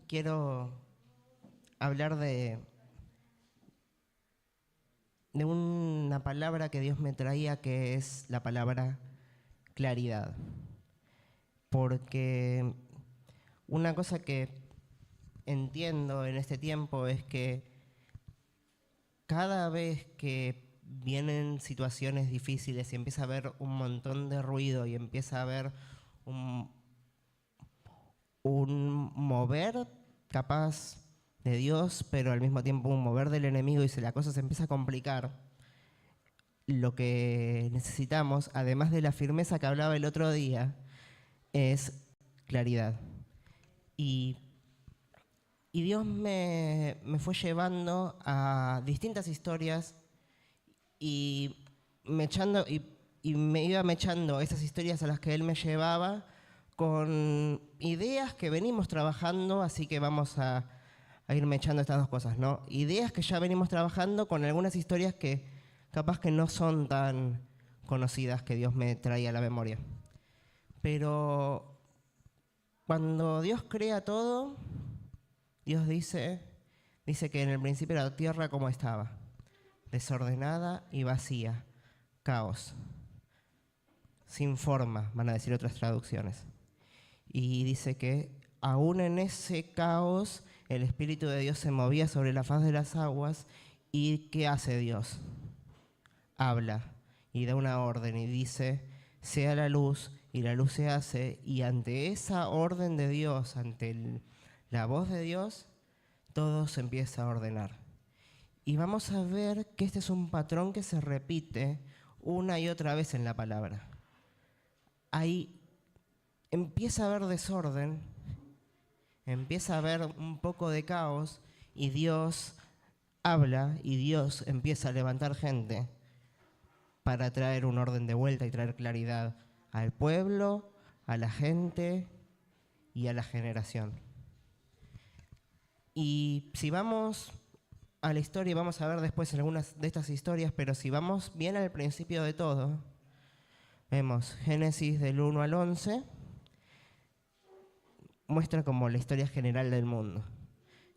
quiero hablar de una palabra que Dios me traía, que es la palabra claridad. Porque una cosa que entiendo en este tiempo es que cada vez que vienen situaciones difíciles y empieza a haber un montón de ruido y empieza a haber un mover capaz de Dios, pero al mismo tiempo un mover del enemigo, y si la cosa se empieza a complicar, lo que necesitamos, además de la firmeza que hablaba el otro día, es claridad. Y Dios me fue llevando a distintas historias y me iba mechando esas historias a las que Él me llevaba con ideas que venimos trabajando, así que vamos a ir mechando estas dos cosas, ¿no? Ideas que ya venimos trabajando con algunas historias que capaz que no son tan conocidas, que Dios me traía a la memoria. Pero cuando Dios crea todo, Dios dice que en el principio era la tierra como estaba, desordenada y vacía, caos, sin forma, van a decir otras traducciones. Y dice que aún en ese caos el Espíritu de Dios se movía sobre la faz de las aguas. ¿Y qué hace Dios? Habla y da una orden y dice, sea la luz, y la luz se hace, y ante esa orden de Dios, ante la voz de Dios, todo se empieza a ordenar. Y vamos a ver que este es un patrón que se repite una y otra vez en la palabra. Ahí empieza a haber desorden, empieza a haber un poco de caos, y Dios habla y Dios empieza a levantar gente para traer un orden de vuelta y traer claridad al pueblo, a la gente y a la generación. Y si vamos a la historia, vamos a ver después algunas de estas historias, pero si vamos bien al principio de todo, vemos Génesis del 1 al 11, muestra como la historia general del mundo.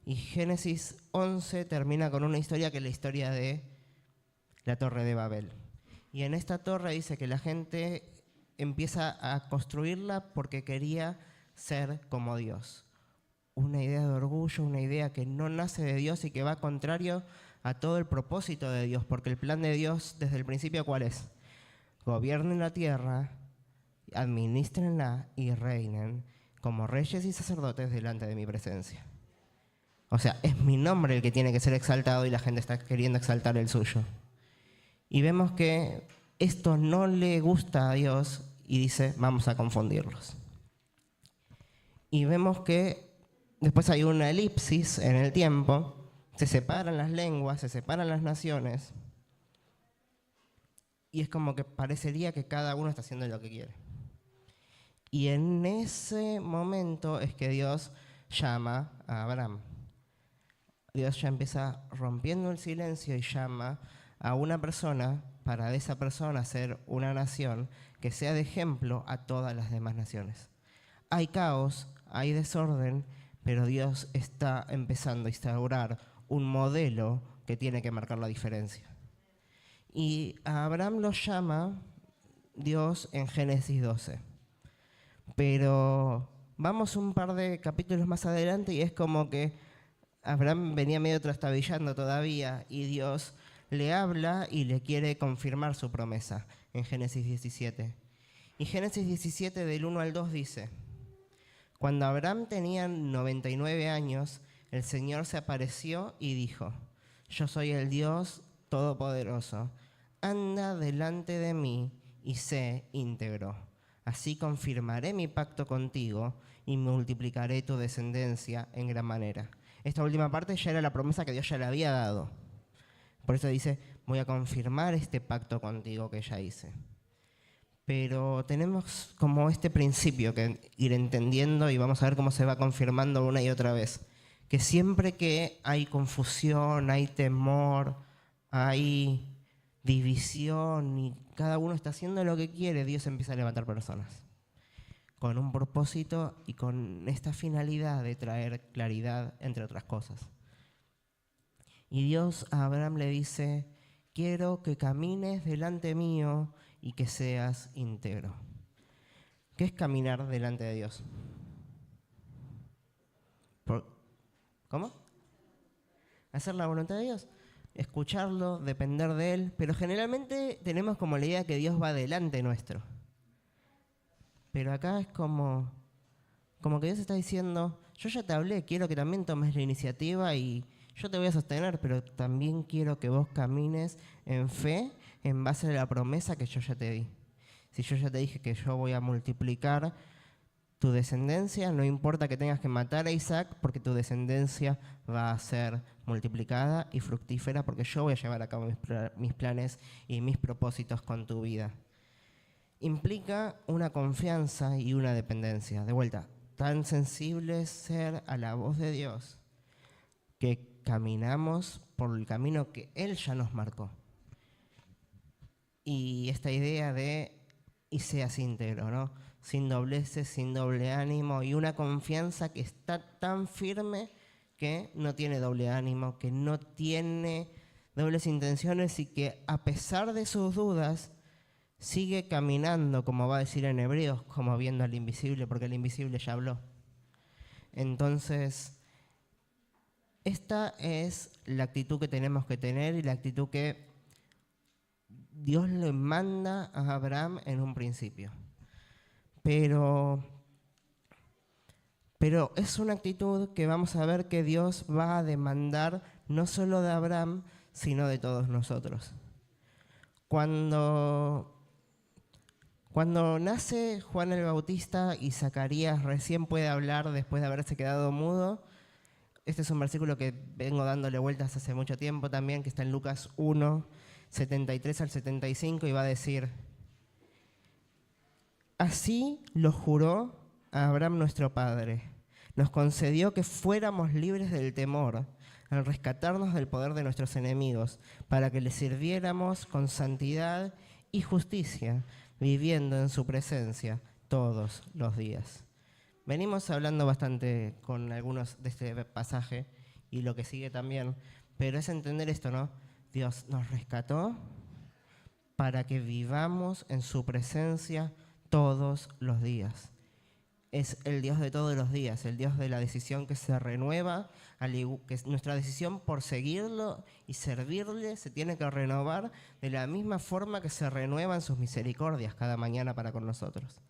Y Génesis 11 termina con una historia que es la historia de la Torre de Babel. Y en esta torre dice que la gente empieza a construirla porque quería ser como Dios. Una idea de orgullo, una idea que no nace de Dios y que va contrario a todo el propósito de Dios, porque el plan de Dios desde el principio, ¿cuál es? Gobiernen la tierra, administrenla y reinen como reyes y sacerdotes delante de mi presencia. O sea, es mi nombre el que tiene que ser exaltado y la gente está queriendo exaltar el suyo. Y vemos que esto no le gusta a Dios y dice, vamos a confundirlos. Y vemos que después hay una elipsis en el tiempo, se separan las lenguas, se separan las naciones, y es como que parecería que cada uno está haciendo lo que quiere. Y en ese momento es que Dios llama a Abraham. Dios ya empieza rompiendo el silencio y llama a una persona para de esa persona ser una nación que sea de ejemplo a todas las demás naciones. Hay caos, hay desorden, pero Dios está empezando a instaurar un modelo que tiene que marcar la diferencia. Y a Abraham lo llama Dios en Génesis 12. Pero vamos un par de capítulos más adelante y es como que Abraham venía medio trastabillando todavía y Dios le habla y le quiere confirmar su promesa en Génesis 17. Y Génesis 17 del 1 al 2 dice, cuando Abraham tenía 99 años, el Señor se apareció y dijo, yo soy el Dios Todopoderoso, anda delante de mí y sé íntegro. Así confirmaré mi pacto contigo y multiplicaré tu descendencia en gran manera. Esta última parte ya era la promesa que Dios ya le había dado. Por eso dice, voy a confirmar este pacto contigo que ya hice. Pero tenemos como este principio que ir entendiendo y vamos a ver cómo se va confirmando una y otra vez. Que siempre que hay confusión, hay temor, hay división y cada uno está haciendo lo que quiere, Dios empieza a levantar personas. con un propósito y con esta finalidad de traer claridad, entre otras cosas. Y Dios a Abraham le dice: quiero que camines delante mío y que seas íntegro. ¿Qué es caminar delante de Dios? ¿Cómo? Hacer la voluntad de Dios. Escucharlo, depender de Él. Pero generalmente tenemos como la idea que Dios va delante nuestro. Pero acá es como que Dios está diciendo: yo ya te hablé, quiero que también tomes la iniciativa y yo te voy a sostener, pero también quiero que vos camines en fe en base a la promesa que yo ya te di. Si yo ya te dije que yo voy a multiplicar tu descendencia, no importa que tengas que matar a Isaac, porque tu descendencia va a ser multiplicada y fructífera, porque yo voy a llevar a cabo mis planes y mis propósitos con tu vida. Implica una confianza y una dependencia. De vuelta, tan sensible ser a la voz de Dios que caminamos por el camino que Él ya nos marcó. Y esta idea de y seas íntegro, ¿no? Sin dobleces, sin doble ánimo, y una confianza que está tan firme que no tiene doble ánimo, que no tiene dobles intenciones y que a pesar de sus dudas sigue caminando, como va a decir en Hebreos, como viendo al invisible, porque el invisible ya habló. Entonces, esta es la actitud que tenemos que tener y la actitud que Dios le manda a Abraham en un principio. Pero es una actitud que vamos a ver que Dios va a demandar no solo de Abraham, sino de todos nosotros. Cuando nace Juan el Bautista y Zacarías recién puede hablar después de haberse quedado mudo, este es un versículo que vengo dándole vueltas hace mucho tiempo también, que está en Lucas 1, 73 al 75, y va a decir: así lo juró a Abraham nuestro padre. Nos concedió que fuéramos libres del temor, al rescatarnos del poder de nuestros enemigos, para que le sirviéramos con santidad y justicia, viviendo en su presencia todos los días. Venimos hablando bastante con algunos de este pasaje y lo que sigue también, pero es entender esto, ¿no? Dios nos rescató para que vivamos en su presencia todos los días. Es el Dios de todos los días, el Dios de la decisión que se renueva, que nuestra decisión por seguirlo y servirle se tiene que renovar de la misma forma que se renuevan sus misericordias cada mañana para con nosotros.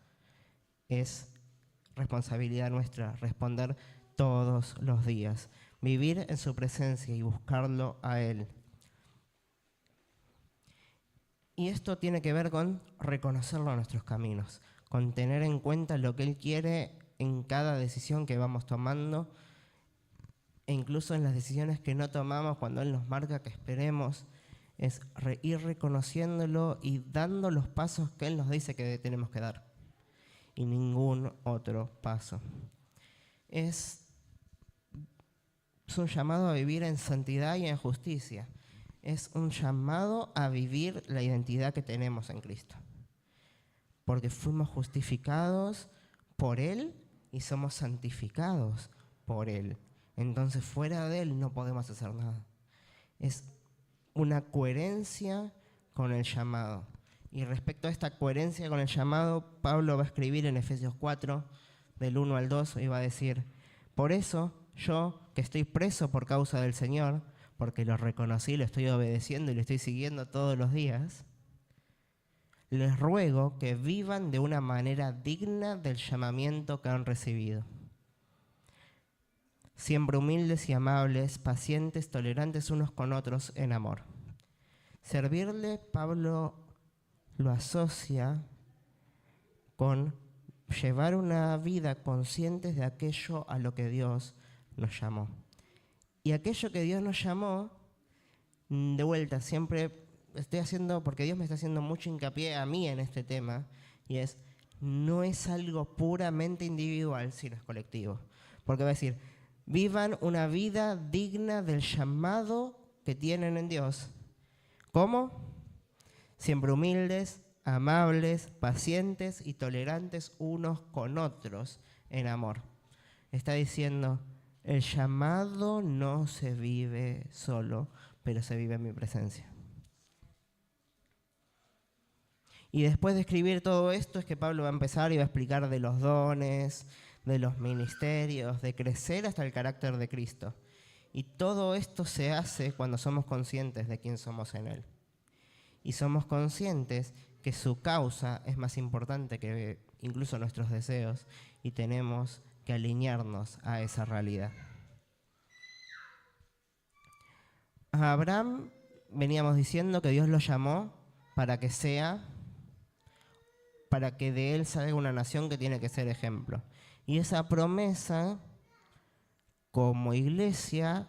Es responsabilidad nuestra responder todos los días, vivir en su presencia y buscarlo a Él. Y esto tiene que ver con reconocerlo en nuestros caminos, con tener en cuenta lo que Él quiere en cada decisión que vamos tomando, e incluso en las decisiones que no tomamos, cuando Él nos marca que esperemos, es ir reconociéndolo y dando los pasos que Él nos dice que tenemos que dar, y ningún otro paso. Es un llamado a vivir en santidad y en justicia. Es un llamado a vivir la identidad que tenemos en Cristo. Porque fuimos justificados por Él y somos santificados por Él. Entonces, fuera de Él no podemos hacer nada. Es una coherencia con el llamado. Y respecto a esta coherencia con el llamado, Pablo va a escribir en Efesios 4, del 1 al 2, y va a decir: por eso, yo, que estoy preso por causa del Señor, porque lo reconocí, lo estoy obedeciendo y lo estoy siguiendo todos los días, les ruego que vivan de una manera digna del llamamiento que han recibido. Siempre humildes y amables, pacientes, tolerantes unos con otros en amor. Servirle, Pablo lo asocia con llevar una vida conscientes de aquello a lo que Dios nos llamó. Y aquello que Dios nos llamó, de vuelta, siempre estoy haciendo, porque Dios me está haciendo mucho hincapié a mí en este tema, y no es algo puramente individual, sino es colectivo. Porque va a decir: vivan una vida digna del llamado que tienen en Dios. ¿Cómo? Siempre humildes, amables, pacientes y tolerantes unos con otros en amor. Está diciendo, el llamado no se vive solo, pero se vive en mi presencia. Y después de escribir todo esto es que Pablo va a empezar y va a explicar de los dones, de los ministerios, de crecer hasta el carácter de Cristo. Y todo esto se hace cuando somos conscientes de quién somos en Él. Y somos conscientes que su causa es más importante que incluso nuestros deseos y tenemos que alinearnos a esa realidad. A Abraham veníamos diciendo que Dios lo llamó para que de él salga una nación que tiene que ser ejemplo. Y esa promesa, como iglesia,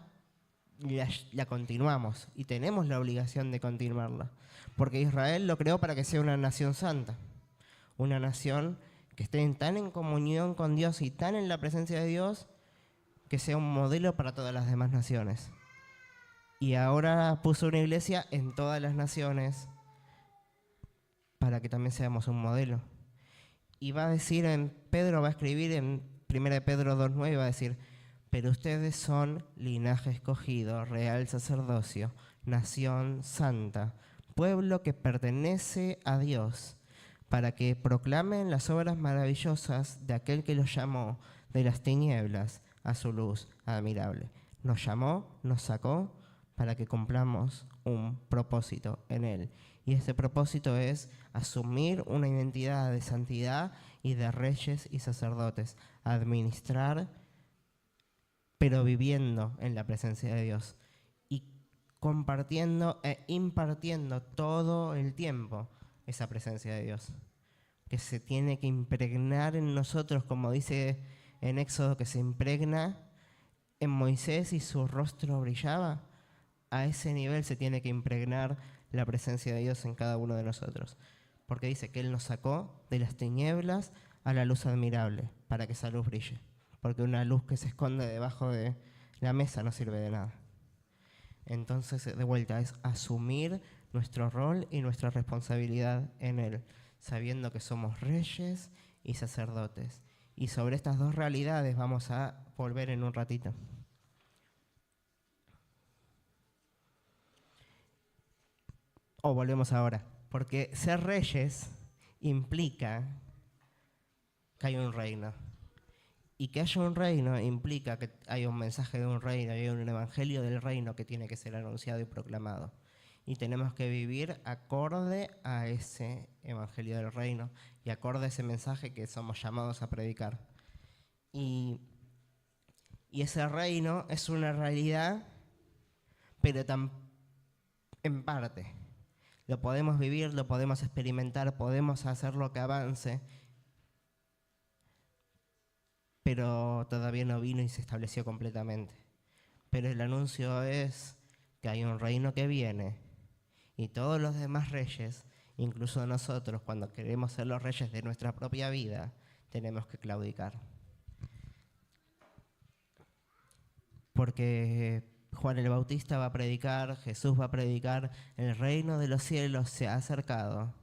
la continuamos y tenemos la obligación de continuarla. Porque Israel lo creó para que sea una nación santa, una nación que esté tan en comunión con Dios y tan en la presencia de Dios que sea un modelo para todas las demás naciones. Y ahora puso una iglesia en todas las naciones para que también seamos un modelo. Y va a decir Pedro va a escribir en 1 Pedro 2:9, va a decir, pero ustedes son linaje escogido, real sacerdocio, nación santa, pueblo que pertenece a Dios, para que proclamen las obras maravillosas de aquel que los llamó de las tinieblas a su luz admirable. Nos llamó, nos sacó para que cumplamos un propósito en Él. Y ese propósito es asumir una identidad de santidad y de reyes y sacerdotes, administrar, pero viviendo en la presencia de Dios y compartiendo e impartiendo todo el tiempo esa presencia de Dios, que se tiene que impregnar en nosotros, como dice en Éxodo, que se impregna en Moisés y su rostro brillaba. A ese nivel se tiene que impregnar la presencia de Dios en cada uno de nosotros, porque dice que Él nos sacó de las tinieblas a la luz admirable, para que esa luz brille, porque una luz que se esconde debajo de la mesa no sirve de nada. Entonces, de vuelta, es asumir nuestro rol y nuestra responsabilidad en Él, sabiendo que somos reyes y sacerdotes. Y sobre estas dos realidades vamos a volver en un ratito. O volvemos ahora, porque ser reyes implica que hay un reino. Y que haya un reino implica que hay un mensaje de un reino, hay un evangelio del reino que tiene que ser anunciado y proclamado. Y tenemos que vivir acorde a ese evangelio del reino y acorde a ese mensaje que somos llamados a predicar. Y ese reino es una realidad, pero en parte. Lo podemos vivir, lo podemos experimentar, podemos hacerlo que avance, pero todavía no vino y se estableció completamente. Pero el anuncio es que hay un reino que viene y todos los demás reyes, incluso nosotros, cuando queremos ser los reyes de nuestra propia vida, tenemos que claudicar. Porque Juan el Bautista va a predicar, Jesús va a predicar, el reino de los cielos se ha acercado,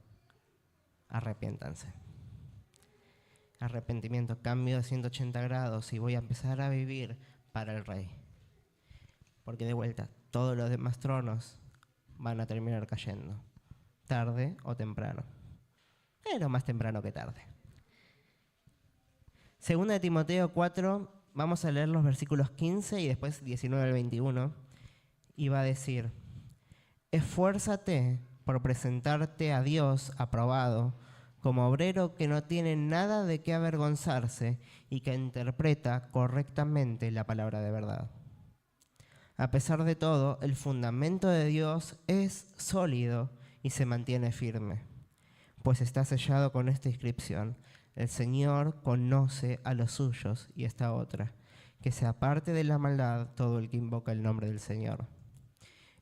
arrepiéntanse. Arrepentimiento, cambio de 180 grados y voy a empezar a vivir para el Rey. Porque de vuelta, todos los demás tronos van a terminar cayendo, tarde o temprano. Pero más temprano que tarde. Segunda de Timoteo 4, vamos a leer los versículos 15 y después 19 al 21. Y va a decir, esfuérzate por presentarte a Dios aprobado, como obrero que no tiene nada de qué avergonzarse y que interpreta correctamente la palabra de verdad. A pesar de todo, el fundamento de Dios es sólido y se mantiene firme, pues está sellado con esta inscripción: el Señor conoce a los suyos, y esta otra, que se aparte de la maldad todo el que invoca el nombre del Señor.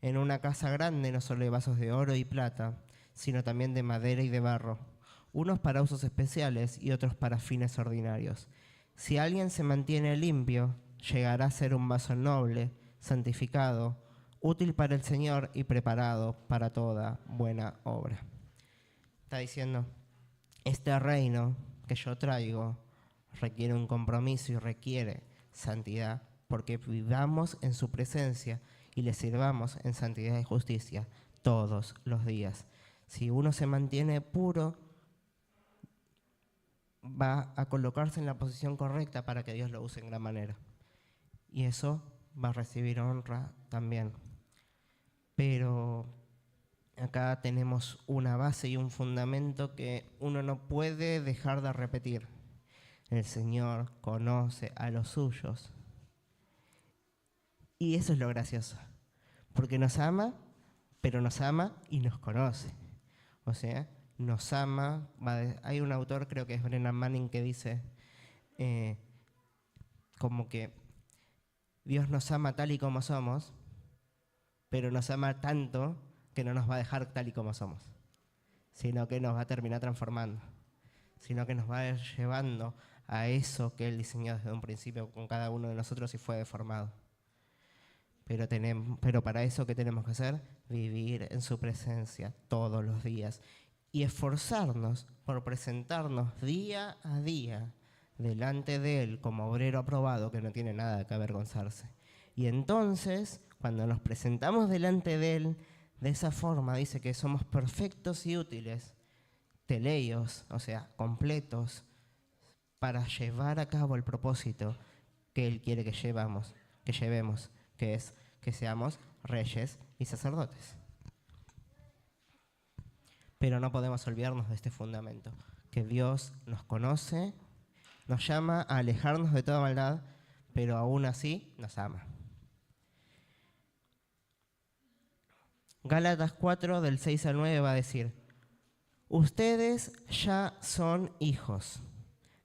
En una casa grande no solo hay vasos de oro y plata, sino también de madera y de barro, unos para usos especiales y otros para fines ordinarios. Si alguien se mantiene limpio, llegará a ser un vaso noble, santificado, útil para el Señor y preparado para toda buena obra. Está diciendo, este reino que yo traigo requiere un compromiso y requiere santidad, porque vivamos en su presencia y le sirvamos en santidad y justicia todos los días. Si uno se mantiene puro, va a colocarse en la posición correcta para que Dios lo use en gran manera. Y eso va a recibir honra también. Pero acá tenemos una base y un fundamento que uno no puede dejar de repetir. El Señor conoce a los suyos. Y eso es lo gracioso. Porque nos ama, pero nos ama y nos conoce. O sea, nos ama. Hay un autor, creo que es Brennan Manning, que dice como que Dios nos ama tal y como somos, pero nos ama tanto que no nos va a dejar tal y como somos, sino que nos va a terminar transformando, sino que nos va a ir llevando a eso que Él diseñó desde un principio con cada uno de nosotros y fue deformado. Pero para eso, ¿qué tenemos que hacer? Vivir en su presencia todos los días y esforzarnos por presentarnos día a día delante de Él como obrero aprobado que no tiene nada que avergonzarse. Y entonces, cuando nos presentamos delante de Él, de esa forma dice que somos perfectos y útiles, teleios, o sea, completos, para llevar a cabo el propósito que Él quiere que llevemos, que es que seamos reyes y sacerdotes. Pero no podemos olvidarnos de este fundamento, que Dios nos conoce, nos llama a alejarnos de toda maldad, pero aún así nos ama. Gálatas 4, del 6 al 9 va a decir, ustedes ya son hijos.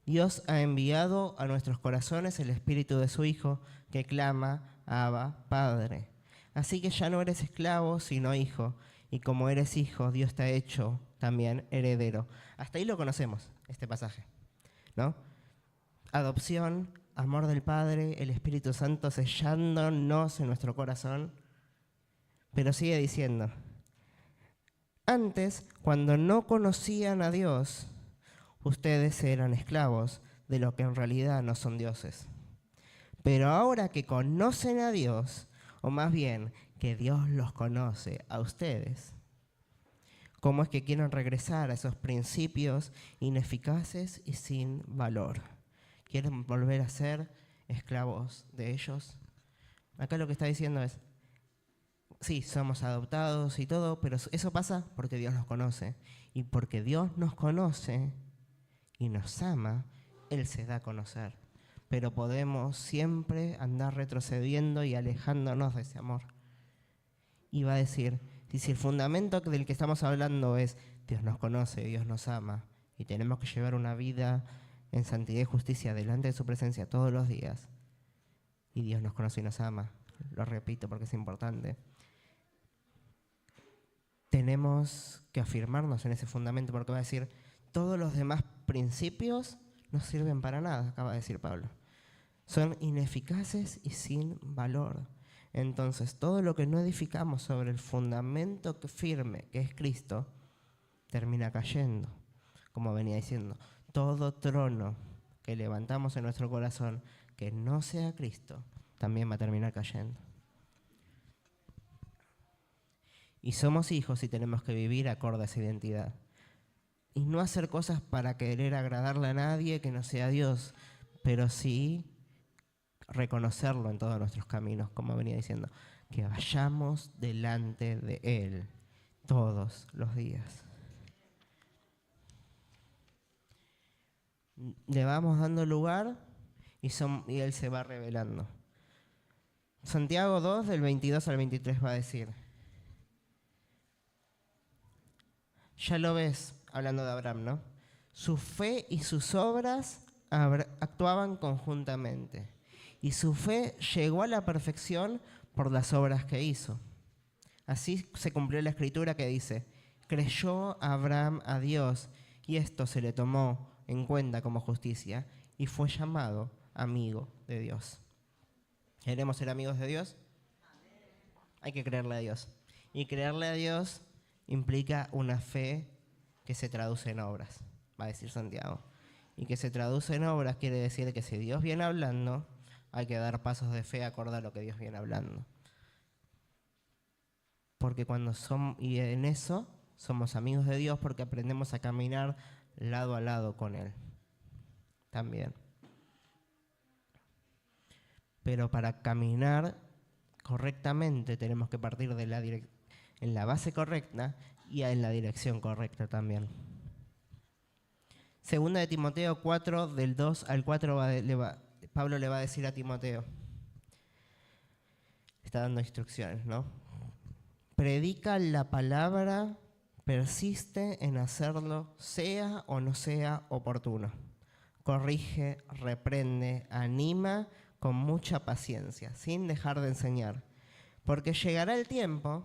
Dios ha enviado a nuestros corazones el espíritu de su Hijo, que clama, Abba, Padre. Así que ya no eres esclavo, sino hijo. Y como eres hijo, Dios te ha hecho también heredero. Hasta ahí lo conocemos, este pasaje, ¿no? Adopción, amor del Padre, el Espíritu Santo sellándonos en nuestro corazón. Pero sigue diciendo, antes, cuando no conocían a Dios, ustedes eran esclavos de lo que en realidad no son dioses. Pero ahora que conocen a Dios, o más bien que Dios los conoce a ustedes, ¿cómo es que quieren regresar a esos principios ineficaces y sin valor? ¿Quieren volver a ser esclavos de ellos? Acá lo que está diciendo es, sí, somos adoptados y todo, pero eso pasa porque Dios nos conoce. Y porque Dios nos conoce y nos ama, Él se da a conocer. Pero podemos siempre andar retrocediendo y alejándonos de ese amor. Y va a decir, si el fundamento del que estamos hablando es Dios nos conoce, Dios nos ama, y tenemos que llevar una vida en santidad y justicia delante de su presencia todos los días, y Dios nos conoce y nos ama, lo repito porque es importante, tenemos que afirmarnos en ese fundamento, porque va a decir, todos los demás principios no sirven para nada, acaba de decir Pablo. Son ineficaces y sin valor. Entonces, todo lo que no edificamos sobre el fundamento firme, que es Cristo, termina cayendo. Como venía diciendo, todo trono que levantamos en nuestro corazón que no sea Cristo, también va a terminar cayendo. Y somos hijos y tenemos que vivir acorde a esa identidad. Y no hacer cosas para querer agradarle a nadie que no sea Dios, pero sí reconocerlo en todos nuestros caminos, como venía diciendo, que vayamos delante de Él todos los días. Le vamos dando lugar y Él se va revelando. Santiago 2, del 22 al 23 va a decir, ya lo ves, hablando de Abraham, ¿no? Su fe y sus obras actuaban conjuntamente. Y su fe llegó a la perfección por las obras que hizo. Así se cumplió la escritura que dice, creyó Abraham a Dios y esto se le tomó en cuenta como justicia y fue llamado amigo de Dios. ¿Queremos ser amigos de Dios? Hay que creerle a Dios. Y creerle a Dios implica una fe que se traduce en obras, va a decir Santiago. Y que se traduce en obras quiere decir que si Dios viene hablando, hay que dar pasos de fe acorde a lo que Dios viene hablando. Porque y en eso somos amigos de Dios porque aprendemos a caminar lado a lado con Él también. Pero para caminar correctamente tenemos que partir de en la base correcta y en la dirección correcta también. Segunda de Timoteo 4, del 2 al 4, Pablo le va a decir a Timoteo, está dando instrucciones, ¿no? Predica la palabra, persiste en hacerlo, sea o no sea oportuno. Corrige, reprende, anima con mucha paciencia, sin dejar de enseñar. Porque llegará el tiempo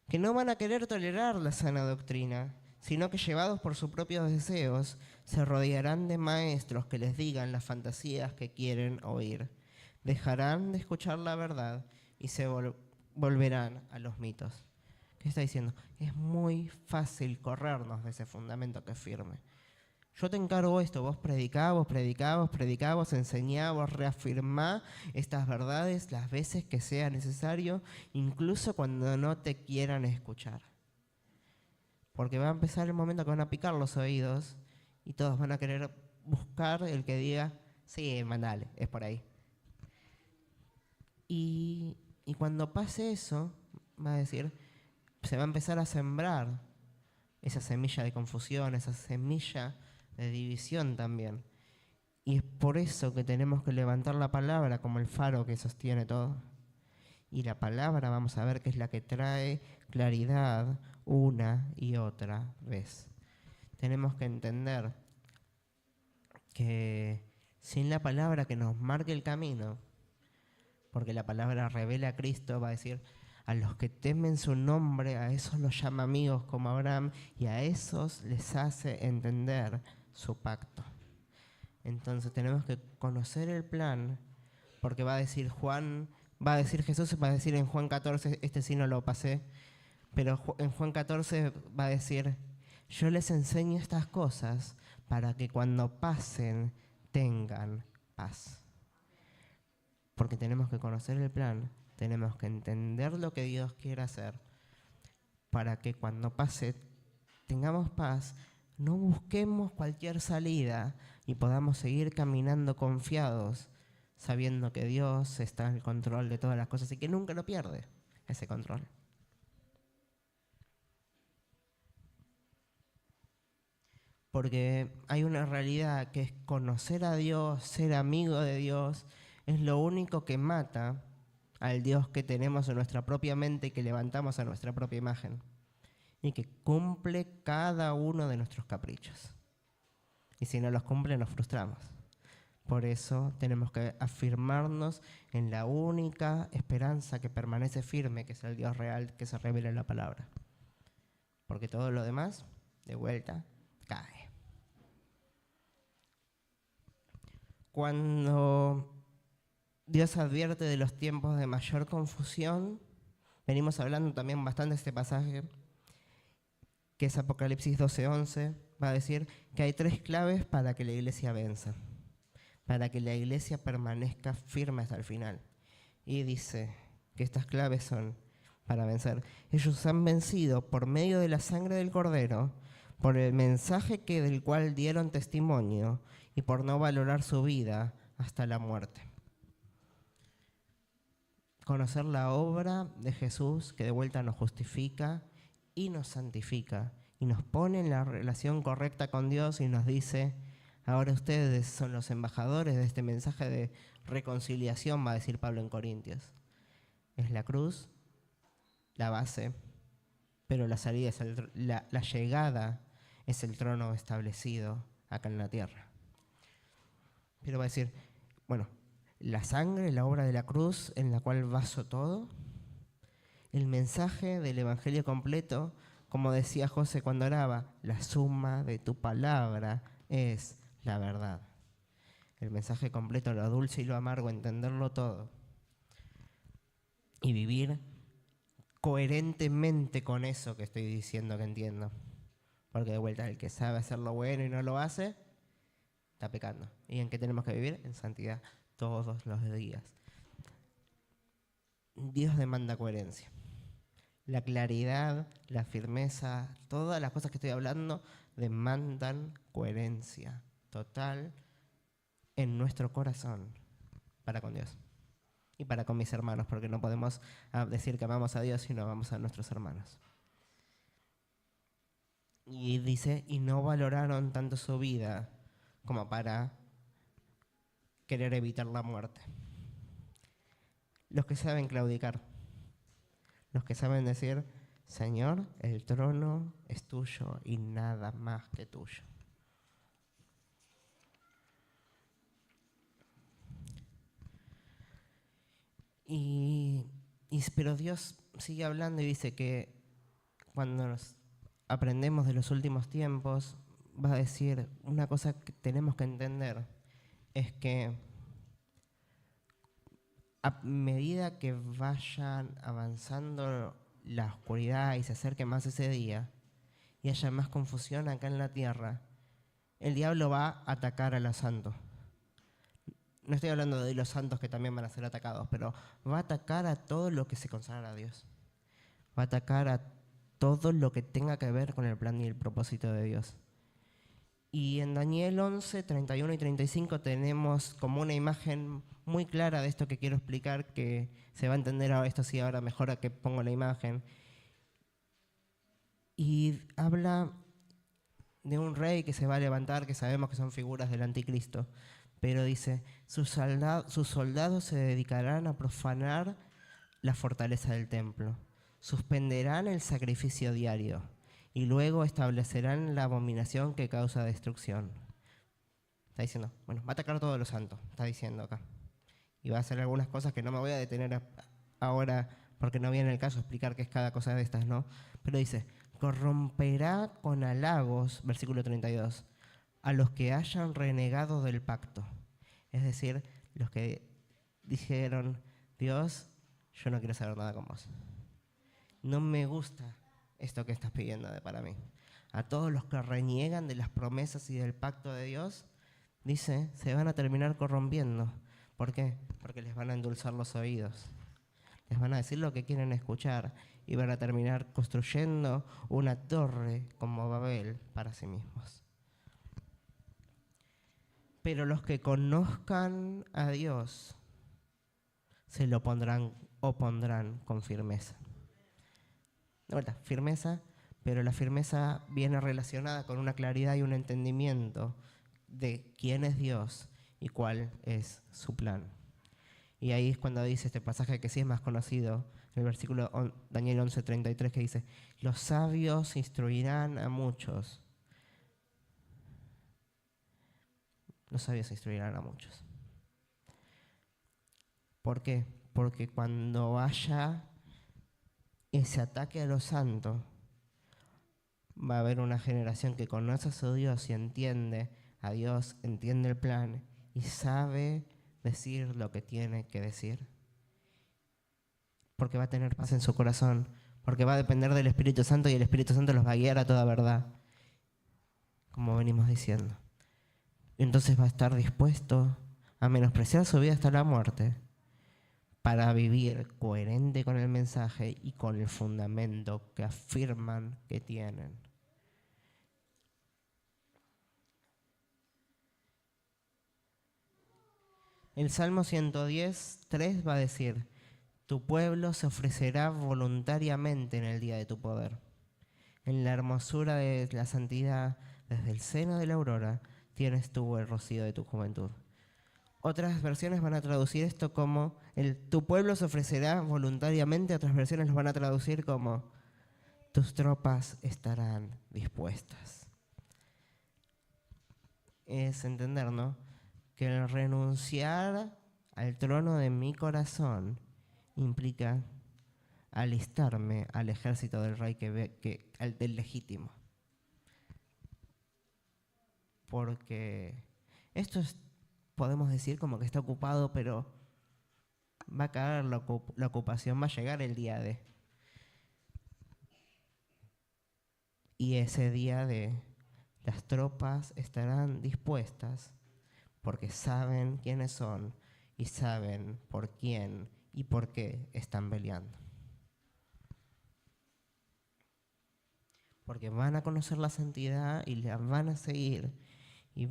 que no van a querer tolerar la sana doctrina, sino que llevados por sus propios deseos, se rodearán de maestros que les digan las fantasías que quieren oír. Dejarán de escuchar la verdad y se volverán a los mitos. ¿Qué está diciendo? Es muy fácil corrernos de ese fundamento que es firme. Yo te encargo esto, vos predicá, enseñá, vos reafirmá estas verdades las veces que sea necesario, incluso cuando no te quieran escuchar. Porque va a empezar el momento que van a picar los oídos y todos van a querer buscar el que diga, sí, mandale, es por ahí. Y cuando pase eso, va a decir, se va a empezar a sembrar esa semilla de confusión, esa semilla de división también. Y es por eso que tenemos que levantar la palabra como el faro que sostiene todo. Y la palabra vamos a ver que es la que trae claridad una y otra vez. Tenemos que entender que sin la palabra que nos marque el camino, porque la palabra revela a Cristo, va a decir, a los que temen su nombre, a esos los llama amigos como Abraham, y a esos les hace entender su pacto. Entonces tenemos que conocer el plan, porque va a decir Jesús, va a decir en Juan 14, este sí no lo pasé, pero en Juan 14 va a decir, yo les enseño estas cosas para que cuando pasen tengan paz. Porque tenemos que conocer el plan, tenemos que entender lo que Dios quiere hacer para que cuando pase tengamos paz, no busquemos cualquier salida y podamos seguir caminando confiados, sabiendo que Dios está en el control de todas las cosas y que nunca lo pierde, ese control. Porque hay una realidad que es conocer a Dios, ser amigo de Dios, es lo único que mata al Dios que tenemos en nuestra propia mente y que levantamos a nuestra propia imagen y que cumple cada uno de nuestros caprichos. Y si no los cumple, nos frustramos. Por eso tenemos que afirmarnos en la única esperanza que permanece firme, que es el Dios real que se revela en la palabra. Porque todo lo demás, de vuelta, cae. Cuando Dios advierte de los tiempos de mayor confusión, venimos hablando también bastante de este pasaje, que es Apocalipsis 12:11, va a decir que hay 3 claves para que la iglesia venza, para que la iglesia permanezca firme hasta el final. Y dice que estas claves son para vencer. Ellos han vencido por medio de la sangre del Cordero, por el mensaje del cual dieron testimonio y por no valorar su vida hasta la muerte. Conocer la obra de Jesús, que de vuelta nos justifica y nos santifica y nos pone en la relación correcta con Dios y nos dice, ahora ustedes son los embajadores de este mensaje de reconciliación, va a decir Pablo en Corintios. Es la cruz, la base, pero la salida es la llegada es el trono establecido acá en la tierra. Pero va a decir, bueno, la sangre, la obra de la cruz en la cual baso todo, el mensaje del evangelio completo, como decía José cuando oraba, la suma de tu palabra es la verdad. El mensaje completo, lo dulce y lo amargo, entenderlo todo y vivir coherentemente con eso que estoy diciendo que entiendo. Porque de vuelta, el que sabe hacer lo bueno y no lo hace, está pecando. ¿Y en qué tenemos que vivir? En santidad todos los días. Dios demanda coherencia. La claridad, la firmeza, todas las cosas que estoy hablando demandan coherencia total en nuestro corazón para con Dios y para con mis hermanos, porque no podemos decir que amamos a Dios si no amamos a nuestros hermanos. Y dice, y no valoraron tanto su vida como para querer evitar la muerte. Los que saben claudicar, los que saben decir, Señor, el trono es tuyo y nada más que tuyo. Pero Dios sigue hablando y dice que cuando nos aprendemos de los últimos tiempos, va a decir una cosa que tenemos que entender, es que a medida que vayan avanzando la oscuridad y se acerque más ese día y haya más confusión acá en la tierra, el diablo va a atacar a los santos. No estoy hablando de los santos que también van a ser atacados, pero va a atacar a todo lo que se consagra a Dios. Va a atacar a todo lo que tenga que ver con el plan y el propósito de Dios. Y en Daniel 11, 31 y 35 tenemos como una imagen muy clara de esto que quiero explicar, que se va a entender ahora, esto sí, ahora mejor a que pongo la imagen. Y habla de un rey que se va a levantar, que sabemos que son figuras del anticristo, pero dice, sus soldados se dedicarán a profanar la fortaleza del templo, suspenderán el sacrificio diario y luego establecerán la abominación que causa destrucción. Está diciendo, bueno, va a atacar a todos los santos, está diciendo acá. Y va a hacer algunas cosas que no me voy a detener ahora porque no viene el caso explicar qué es cada cosa de estas, ¿no? Pero dice, corromperá con halagos, versículo 32, a los que hayan renegado del pacto. Es decir, los que dijeron, Dios, yo no quiero saber nada con vos. No me gusta esto que estás pidiendo para mí. A todos los que reniegan de las promesas y del pacto de Dios, dice, se van a terminar corrompiendo. ¿Por qué? Porque les van a endulzar los oídos. Les van a decir lo que quieren escuchar y van a terminar construyendo una torre como Babel para sí mismos. Pero los que conozcan a Dios se lo opondrán con firmeza. De vuelta, firmeza, pero la firmeza viene relacionada con una claridad y un entendimiento de quién es Dios y cuál es su plan. Y ahí es cuando dice este pasaje que sí es más conocido, el versículo Daniel 11:33, que dice, los sabios instruirán a muchos. Los sabios instruirán a muchos. ¿Por qué? Porque cuando haya ese ataque a los santos, va a haber una generación que conoce a su Dios y entiende a Dios, entiende el plan y sabe decir lo que tiene que decir. Porque va a tener paz en su corazón, porque va a depender del Espíritu Santo y el Espíritu Santo los va a guiar a toda verdad, como venimos diciendo. Entonces va a estar dispuesto a menospreciar su vida hasta la muerte para vivir coherente con el mensaje y con el fundamento que afirman que tienen. El Salmo 110:3 va a decir, tu pueblo se ofrecerá voluntariamente en el día de tu poder. En la hermosura de la santidad, desde el seno de la aurora, tienes tú el rocío de tu juventud. Otras versiones van a traducir esto como, tu pueblo se ofrecerá voluntariamente, otras versiones lo van a traducir como, tus tropas estarán dispuestas. Es entender, ¿no?, que el renunciar al trono de mi corazón implica alistarme al ejército del rey del legítimo. Porque esto podemos decir como que está ocupado, pero va a caer la ocupación, va a llegar el día de. Y ese día las tropas estarán dispuestas porque saben quiénes son y saben por quién y por qué están peleando. Porque van a conocer la santidad y la van a seguir y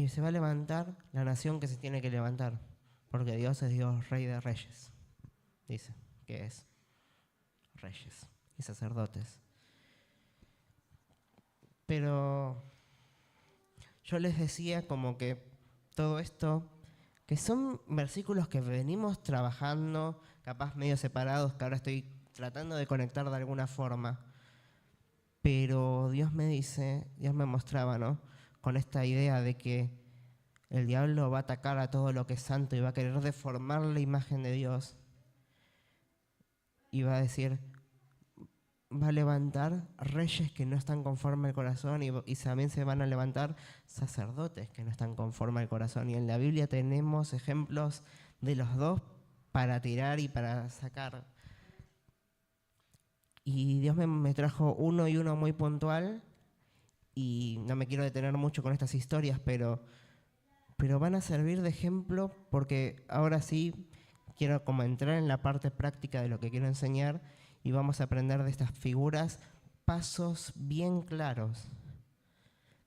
se va a levantar la nación que se tiene que levantar, porque Dios es Dios, Rey de Reyes, dice que es reyes y sacerdotes. Pero yo les decía como que todo esto, que son versículos que venimos trabajando, capaz medio separados, que ahora estoy tratando de conectar de alguna forma, pero Dios me mostraba, ¿no?, con esta idea de que el diablo va a atacar a todo lo que es santo y va a querer deformar la imagen de Dios. Y va a decir, va a levantar reyes que no están conforme al corazón y también se van a levantar sacerdotes que no están conforme al corazón. Y en la Biblia tenemos ejemplos de los dos para tirar y para sacar. Y Dios me trajo uno y uno muy puntual, y no me quiero detener mucho con estas historias, pero van a servir de ejemplo, porque ahora sí quiero como entrar en la parte práctica de lo que quiero enseñar y vamos a aprender de estas figuras pasos bien claros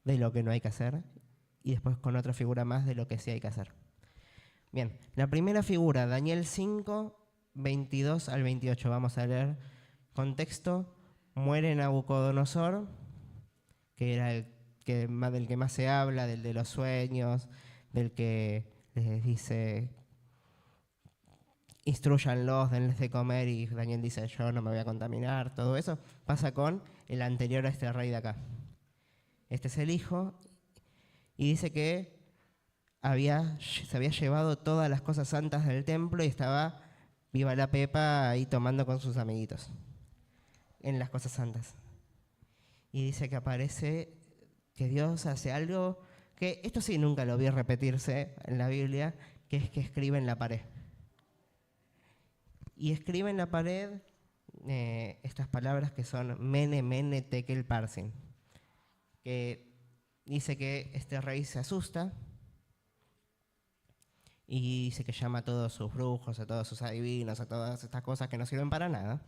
de lo que no hay que hacer y después con otra figura más de lo que sí hay que hacer. Bien, la primera figura, Daniel 5, 22 al 28, vamos a leer. Contexto: muere Nabucodonosor, que era del que más se habla, del de los sueños, del que les dice, instruyanlos, denles de comer, y Daniel dice, yo no me voy a contaminar. Todo eso pasa con el anterior a este rey de acá. Este es el hijo, y dice que se había llevado todas las cosas santas del templo y estaba viva la pepa ahí tomando con sus amiguitos en las cosas santas. Y dice que aparece, que Dios hace algo que esto sí nunca lo vi repetirse en la Biblia, que es que escribe en la pared. Y escribe en la pared estas palabras que son Mene, Mene, Tekel, Parsin, que dice que este rey se asusta y dice que llama a todos sus brujos, a todos sus adivinos, a todas estas cosas que no sirven para nada.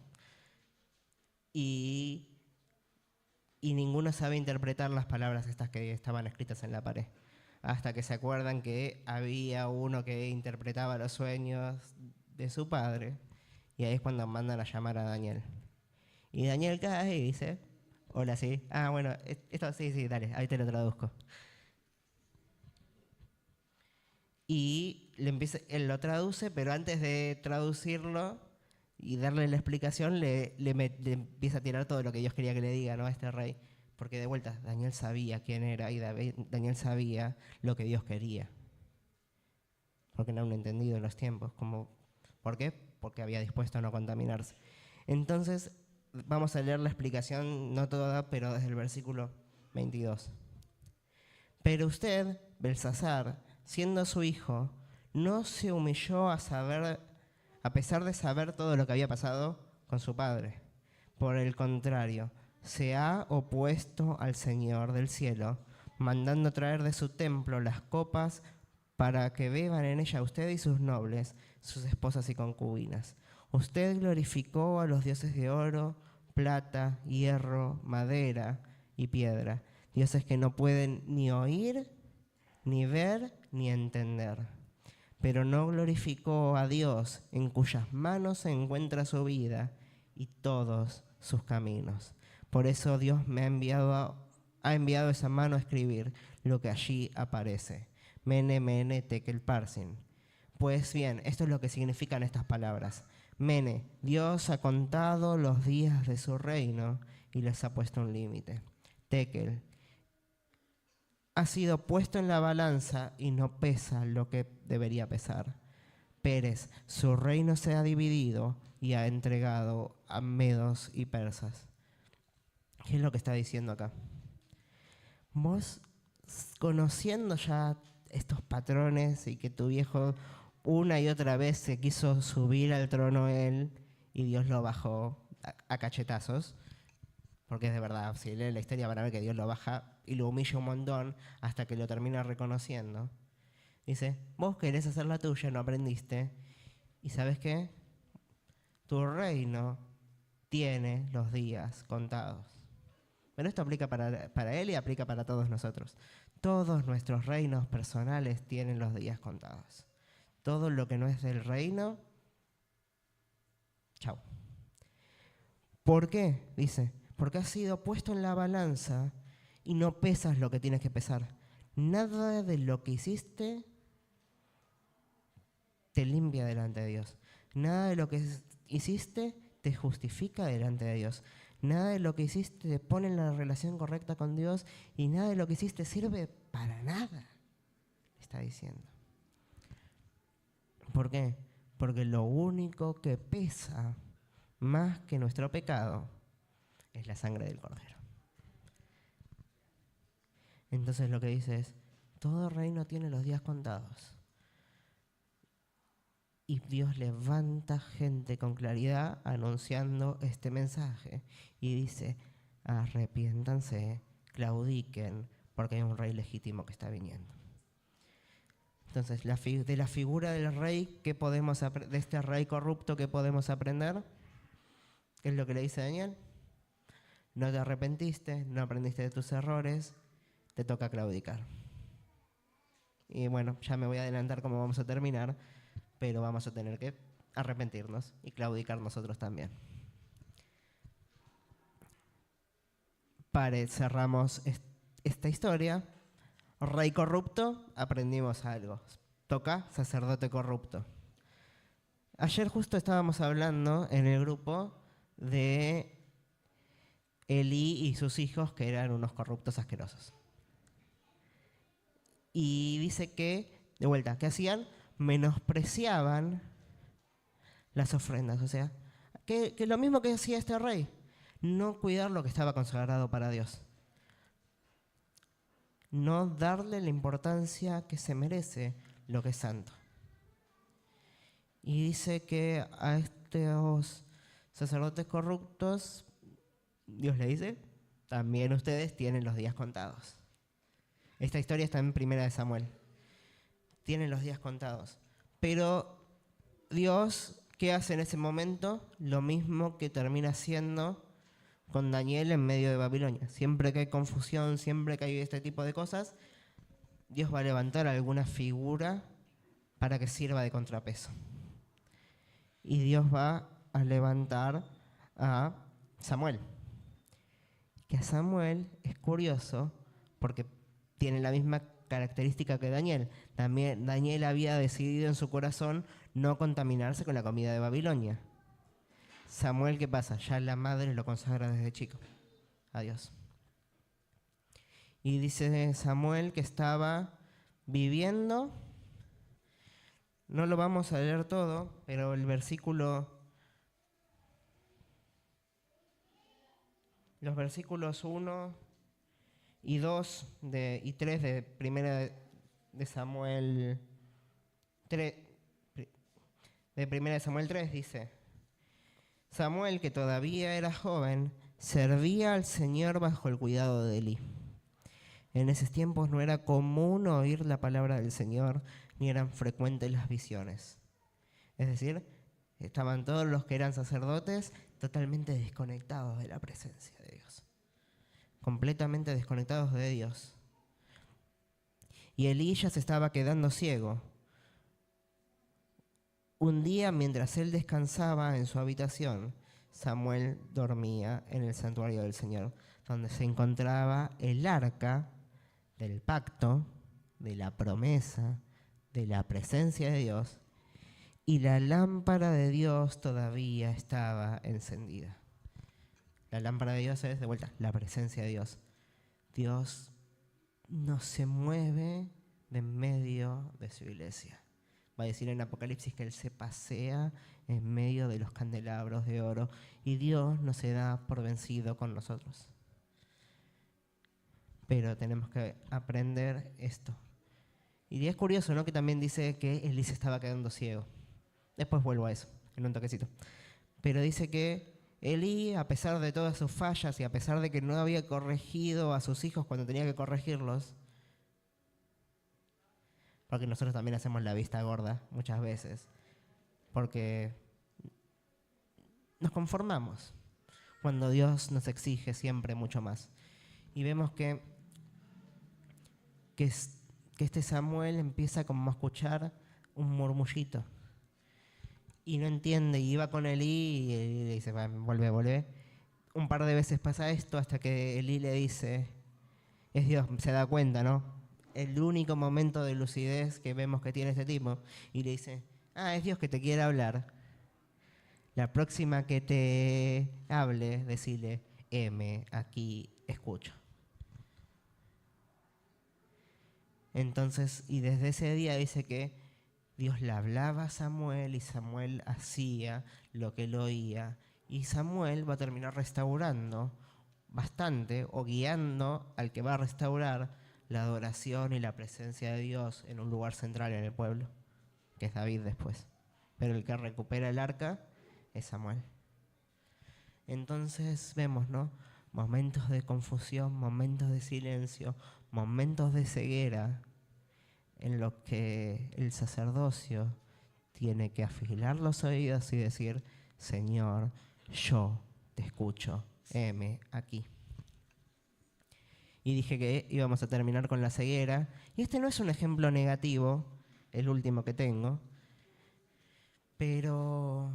Y ninguno sabe interpretar las palabras estas que estaban escritas en la pared. Hasta que se acuerdan que había uno que interpretaba los sueños de su padre. Y ahí es cuando mandan a llamar a Daniel. Y Daniel cae y dice, hola, sí. Ah, bueno, esto sí, dale, ahí te lo traduzco. Y él lo traduce, pero antes de traducirlo y darle la explicación, le empieza a tirar todo lo que Dios quería que le diga, ¿no?, a este rey. Porque de vuelta, Daniel sabía quién era y Daniel sabía lo que Dios quería. Porque no han entendido los tiempos. ¿Por qué? Porque había dispuesto a no contaminarse. Entonces, vamos a leer la explicación, no toda, pero desde el versículo 22. Pero usted, Belsasar, siendo su hijo, no se humilló a pesar de saber todo lo que había pasado con su padre. Por el contrario, se ha opuesto al Señor del cielo, mandando traer de su templo las copas para que beban en ella usted y sus nobles, sus esposas y concubinas. Usted glorificó a los dioses de oro, plata, hierro, madera y piedra, dioses que no pueden ni oír, ni ver, ni entender. Pero no glorificó a Dios, en cuyas manos se encuentra su vida y todos sus caminos. Por eso Dios ha enviado esa mano a escribir lo que allí aparece. Mene, Mene, Tekel, Parsin. Pues bien, esto es lo que significan estas palabras. Mene, Dios ha contado los días de su reino y les ha puesto un límite. Tekel, ha sido puesto en la balanza y no pesa lo que debería pesar. Pérez, su reino se ha dividido y ha entregado a medos y persas. ¿Qué es lo que está diciendo acá? Vos, conociendo ya estos patrones y que tu viejo una y otra vez se quiso subir al trono él y Dios lo bajó a cachetazos, porque es de verdad, si leen la historia van a ver que Dios lo baja y lo humilla un montón hasta que lo termina reconociendo. Dice, vos querés hacer la tuya, no aprendiste, y ¿sabes qué? Tu reino tiene los días contados. Pero esto aplica para él y aplica para todos nosotros. Todos nuestros reinos personales tienen los días contados. Todo lo que no es del reino, chau. ¿Por qué? Dice, porque has sido puesto en la balanza y no pesas lo que tienes que pesar. Nada de lo que hiciste te limpia delante de Dios. Nada de lo que hiciste te justifica delante de Dios. Nada de lo que hiciste te pone en la relación correcta con Dios y nada de lo que hiciste sirve para nada, está diciendo. ¿Por qué? Porque lo único que pesa más que nuestro pecado es la sangre del Cordero. Entonces lo que dice es, todo reino tiene los días contados. Y Dios levanta gente con claridad anunciando este mensaje. Y dice, arrepiéntanse, claudiquen, porque hay un rey legítimo que está viniendo. Entonces, de la figura del rey, de este rey corrupto, ¿qué podemos aprender? ¿Qué es lo que le dice Daniel? No te arrepentiste, no aprendiste de tus errores, te toca claudicar. Y bueno, ya me voy a adelantar cómo vamos a terminar, pero vamos a tener que arrepentirnos y claudicar nosotros también. Cerramos esta historia. Rey corrupto, aprendimos algo. Toca sacerdote corrupto. Ayer justo estábamos hablando en el grupo de Elí y sus hijos, que eran unos corruptos asquerosos. Y dice que, de vuelta, ¿qué hacían? Menospreciaban las ofrendas. O sea, que lo mismo que hacía este rey, no cuidar lo que estaba consagrado para Dios. No darle la importancia que se merece lo que es santo. Y dice que a estos sacerdotes corruptos, Dios le dice, también ustedes tienen los días contados. Esta historia está en 1 Samuel. Tienen los días contados. Pero Dios, ¿qué hace en ese momento? Lo mismo que termina haciendo con Daniel en medio de Babilonia. Siempre que hay confusión, siempre que hay este tipo de cosas, Dios va a levantar alguna figura para que sirva de contrapeso. Y Dios va a levantar a Samuel. Que a Samuel es curioso porque tiene la misma característica que Daniel. También Daniel había decidido en su corazón no contaminarse con la comida de Babilonia. Samuel, ¿qué pasa? Ya la madre lo consagra desde chico a Dios. Y dice Samuel que estaba viviendo, no lo vamos a leer todo, pero el los versículos 1 y 2 y 3 de 1 de Samuel 3, de 1 Samuel 3 dice: Samuel, que todavía era joven, servía al Señor bajo el cuidado de Elí. En esos tiempos no era común oír la palabra del Señor, ni eran frecuentes las visiones. Es decir, estaban todos los que eran sacerdotes totalmente desconectados de la presencia de Dios. Completamente desconectados de Dios. Y Elí ya se estaba quedando ciego. Un día, mientras él descansaba en su habitación, Samuel dormía en el santuario del Señor, donde se encontraba el arca del pacto, de la promesa, de la presencia de Dios, y la lámpara de Dios todavía estaba encendida. La lámpara de Dios es, de vuelta, la presencia de Dios. Dios no se mueve de en medio de su iglesia. Va a decir en Apocalipsis que Él se pasea en medio de los candelabros de oro y Dios no se da por vencido con nosotros. Pero tenemos que aprender esto. Y es curioso, ¿no?, que también dice que Elí se estaba quedando ciego. Después vuelvo a eso, en un toquecito. Pero dice que Elí, a pesar de todas sus fallas y a pesar de que no había corregido a sus hijos cuando tenía que corregirlos, porque nosotros también hacemos la vista gorda muchas veces, porque nos conformamos cuando Dios nos exige siempre mucho más. Y vemos que este Samuel empieza como a escuchar un murmullito y no entiende, y va con Elí y Elí le dice, vuelve. Un par de veces pasa esto hasta que Elí le dice, es Dios, se da cuenta, ¿no? El único momento de lucidez que vemos que tiene este tipo, y le dice, es Dios que te quiere hablar. La próxima que te hable, decile, aquí escucho. Entonces, y desde ese día dice que Dios le hablaba a Samuel y Samuel hacía lo que él oía. Y Samuel va a terminar restaurando bastante o guiando al que va a restaurar la adoración y la presencia de Dios en un lugar central en el pueblo, que es David después. Pero el que recupera el arca es Samuel. Entonces vemos, ¿no? Momentos de confusión, momentos de silencio, momentos de ceguera en los que el sacerdocio tiene que afilar los oídos y decir, Señor, yo te escucho, heme aquí. Y dije que íbamos a terminar con la ceguera, y este no es un ejemplo negativo, el último que tengo, pero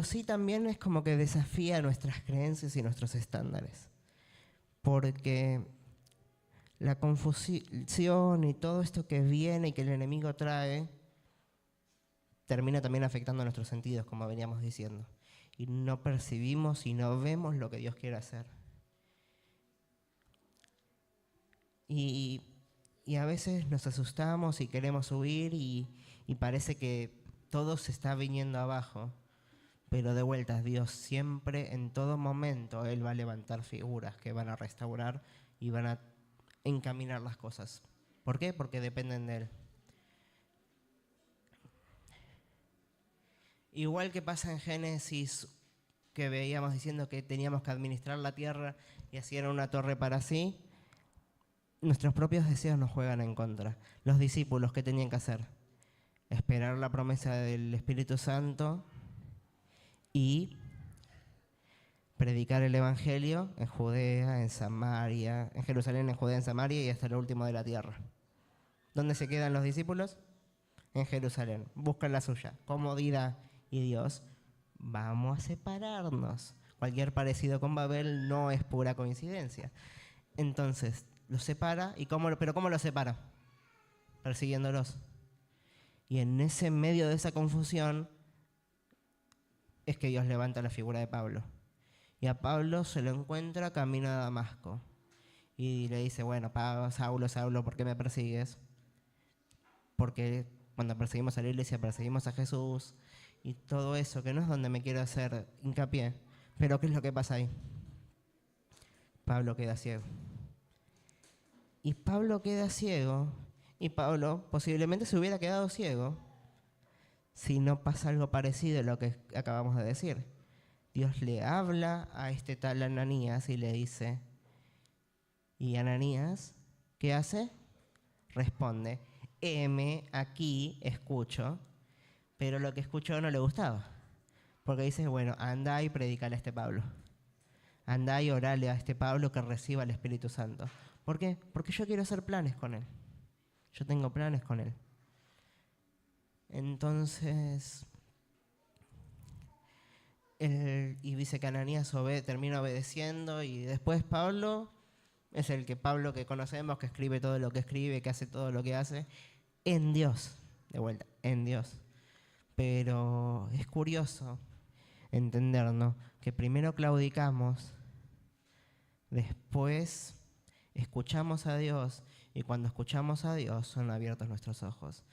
sí también es como que desafía nuestras creencias y nuestros estándares, porque la confusión y todo esto que viene y que el enemigo trae termina también afectando a nuestros sentidos, como veníamos diciendo, y no percibimos y no vemos lo que Dios quiere hacer. Y a veces nos asustamos y queremos huir y parece que todo se está viniendo abajo. Pero de vuelta, Dios siempre, en todo momento, Él va a levantar figuras que van a restaurar y van a encaminar las cosas. ¿Por qué? Porque dependen de Él. Igual que pasa en Génesis, que veíamos diciendo que teníamos que administrar la tierra y así era una torre para sí, nuestros propios deseos nos juegan en contra. Los discípulos, ¿qué tenían que hacer? Esperar la promesa del Espíritu Santo y predicar el Evangelio en Judea, en Samaria, en Jerusalén, en Judea, en Samaria y hasta lo último de la tierra. ¿Dónde se quedan los discípulos? En Jerusalén. Buscan la suya, comodidad. Y Dios, vamos a separarnos. Cualquier parecido con Babel no es pura coincidencia. Entonces, los separa. ¿Pero cómo los separa? Persiguiéndolos. Y en ese medio de esa confusión es que Dios levanta la figura de Pablo. Y a Pablo se lo encuentra camino a Damasco. Y le dice, bueno, Saulo, ¿por qué me persigues? Porque cuando perseguimos a la iglesia, perseguimos a Jesús y todo eso, que no es donde me quiero hacer hincapié. Pero ¿qué es lo que pasa ahí? Pablo queda ciego. Y Pablo queda ciego, y Pablo posiblemente se hubiera quedado ciego si no pasa algo parecido a lo que acabamos de decir. Dios le habla a este tal Ananías y le dice, y Ananías, ¿qué hace? Responde, heme, aquí, escucho, pero lo que escuchó no le gustaba. Porque dice, bueno, anda y predicale a este Pablo. Anda y orale a este Pablo que reciba el Espíritu Santo. ¿Por qué? Porque yo quiero hacer planes con él. Yo tengo planes con él. Entonces, y dice que Ananías termina obedeciendo y después Pablo es Pablo que conocemos, que escribe todo lo que escribe, que hace todo lo que hace, en Dios, de vuelta, en Dios. Pero es curioso entendernos que primero claudicamos, después escuchamos a Dios y cuando escuchamos a Dios son abiertos nuestros ojos.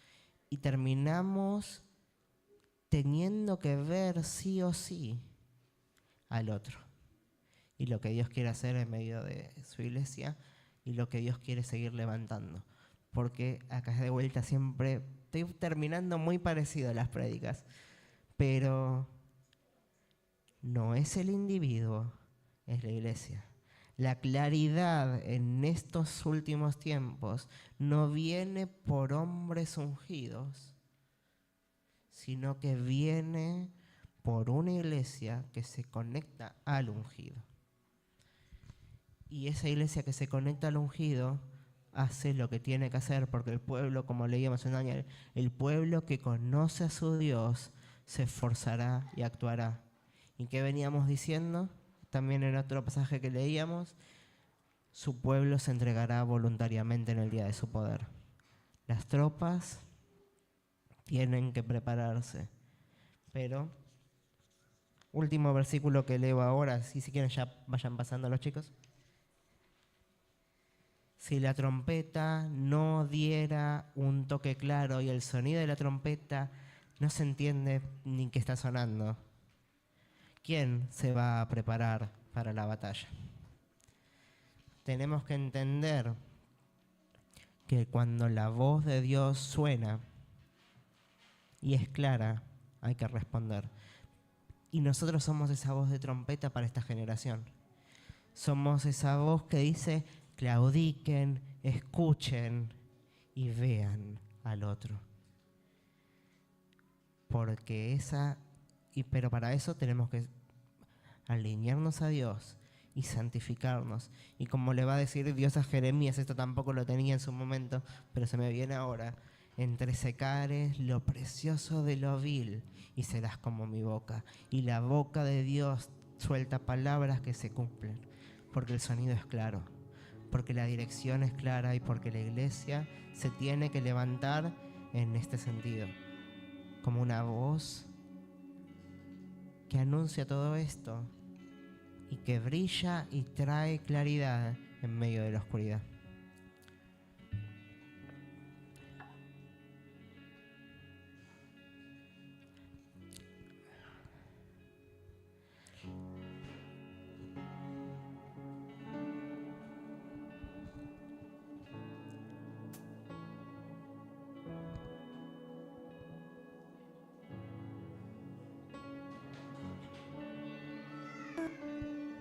Y terminamos teniendo que ver sí o sí al otro. Y lo que Dios quiere hacer en medio de su iglesia y lo que Dios quiere seguir levantando. Porque acá de vuelta siempre estoy terminando muy parecido a las prédicas, pero no es el individuo, es la iglesia. La claridad en estos últimos tiempos no viene por hombres ungidos, sino que viene por una iglesia que se conecta al ungido. Y esa iglesia que se conecta al ungido hace lo que tiene que hacer, porque el pueblo, como leíamos en Daniel, el pueblo que conoce a su Dios se esforzará y actuará. ¿Y qué veníamos diciendo? También en otro pasaje que leíamos, su pueblo se entregará voluntariamente en el día de su poder. Las tropas tienen que prepararse, pero último versículo que leo ahora, si quieren ya vayan pasando los chicos. Si la trompeta no diera un toque claro y el sonido de la trompeta no se entiende ni qué está sonando, ¿quién se va a preparar para la batalla? Tenemos que entender que cuando la voz de Dios suena y es clara, hay que responder. Y nosotros somos esa voz de trompeta para esta generación. Somos esa voz que dice: claudiquen, escuchen y vean al otro. Pero para eso tenemos que alinearnos a Dios y santificarnos. Y como le va a decir Dios a Jeremías, esto tampoco lo tenía en su momento, pero se me viene ahora: entre secares lo precioso de lo vil y serás como mi boca. Y la boca de Dios suelta palabras que se cumplen, porque el sonido es claro, porque la dirección es clara y porque la iglesia se tiene que levantar en este sentido, como una voz que anuncia todo esto y que brilla y trae claridad en medio de la oscuridad.